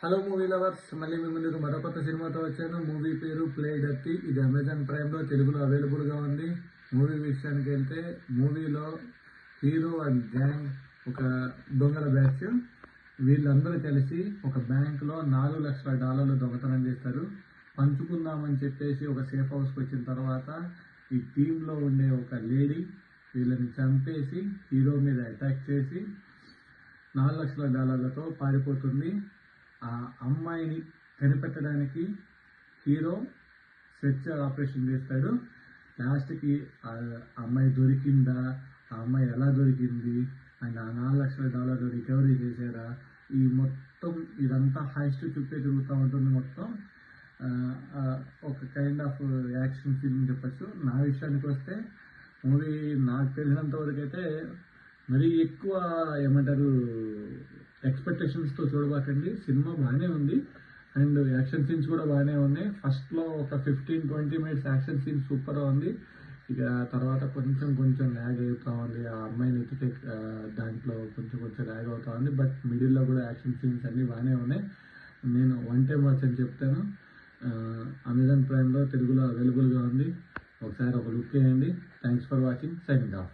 Hello movie lovers, మళ్ళీ మీ ముందుకు మరో కొత్త సినిమాతో వచ్చాను. మూవీ పేరు ప్లే డర్టీ. ఇది అమెజాన్ ప్రైమ్లో తెలుగులో అవైలబుల్గా ఉంది. మూవీ విషయానికి వెళ్తే మూవీలో హీరో అండ్ గ్యాంగ్ ఒక దొంగల బ్యాచ్. వీళ్ళందరూ కలిసి ఒక బ్యాంకులో $4 లక్షల దొంగతనం చేస్తారు. పంచుకుందామని చెప్పేసి ఒక సేఫ్ హౌస్కి వచ్చిన తర్వాత ఈ టీంలో ఉండే ఒక లేడీ వీళ్ళని చంపేసి హీరో మీద అటాక్ చేసి $4 లక్షలతో పారిపోతుంది. ఆ అమ్మాయిని కనిపెట్టడానికి హీరో సెర్చ్ ఆపరేషన్ చేస్తాడు. లాస్ట్కి ఆ అమ్మాయి దొరికిందా, ఆ అమ్మాయి ఎలా దొరికింది అండ్ ఆ $4 లక్షల రికవరీ చేశారా, ఈ మొత్తం ఇదంతా హైస్ట్ చుట్టే తిరుగుతూ ఉంటుంది. మొత్తం ఒక కైండ్ ఆఫ్ యాక్షన్ ఫిల్మ్ చెప్పచ్చు. నా విషయానికి వస్తే మూవీ నాకు తెలిసినంత వరకు అయితే మరీ ఎక్కువ ఏమంటారు ఎక్స్పెక్టేషన్స్తో చూడబాకండి. సినిమా బాగానే ఉంది అండ్ యాక్షన్ సీన్స్ కూడా బాగానే ఉన్నాయి. ఫస్ట్లో ఒక 15-20 మినిట్స్ యాక్షన్ సీన్స్ సూపర్గా ఉంది. ఇక తర్వాత కొంచెం ల్యాగ్ అవుతూ ఉంది. ఆ అమ్మాయిని ఎత్తికే దాంట్లో కొంచెం ల్యాగ్ అవుతూ ఉంది. బట్ మిడిల్లో కూడా యాక్షన్ సీన్స్ అన్నీ బాగానే ఉన్నాయి. నేను వన్ టైం వాచ్ అని చెప్తాను. అమెజాన్ ప్రైమ్లో తెలుగులో అవైలబుల్గా ఉంది. ఒకసారి ఒక లుక్ వేయండి. Thanks for watching. Signing off.